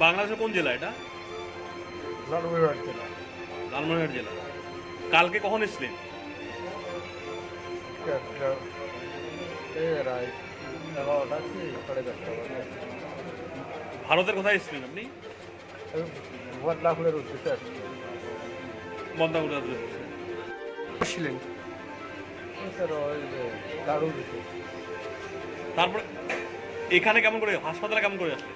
বাংলাদেশের কোন জেলা এটা? লালমনিরহাট জেলা। লালমনিরহাট জেলা। কালকে কখন এসেছিলেন? এই রায় 11টা কি 10:30 বাজে। ভারতের কোথায় এসেছিলেন আপনি? বদলাপুরের উদ্দেশ্যে আসছি। বন্দাগুড়া ছিলেন। স্যার ওই যে দারুণ দিতে তারপরে এখানে কেমন করে, হাসপাতালে কেমন করে আসলেন?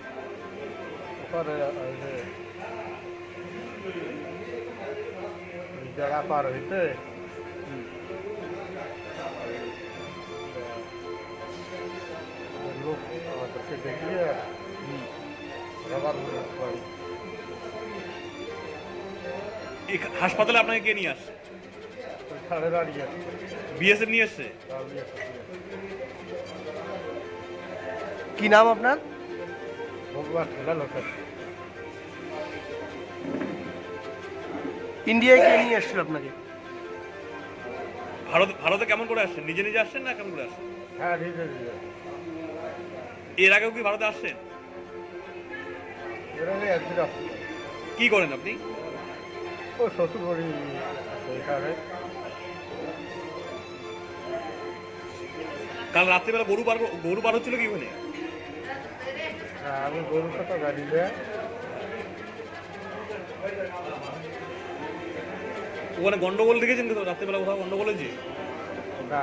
ওখানে ওই যে জায়গা পার হইতে লোক আমাদেরকে দেখিয়ে রবার বাড়ি হাসপাতালে আপনাকে কে নিয়ে আসছে? ছাড়ে দাঁড়িয়ে বিএসএফ নিয়ে এসছে? কি নাম আপনার? ভগবান ঠেলা লোকের ইন্ডিয়ায় কে নিয়ে এসেছিল আপনাকে? ভারতে কেমন করে আসছেন? নিজে নিজে আসছেন না কেমন করে আসছেন? হ্যাঁ নিজে নিজে এর আগেও কি ভারতে আসছেন? এর আগে একদিন আসছিল কি করেন আপনি? ও শ্বশুর বাড়ি এখানে কাল রাত্রিবেলা গরু পার হচ্ছিল কি ওখানে? হ্যাঁ আমি গরুর কথা গাড়ি দেয় ওখানে গন্ডগোল দেখেছেন তো রাত্রিবেলা কোথাও গন্ডগোল হয়েছে? না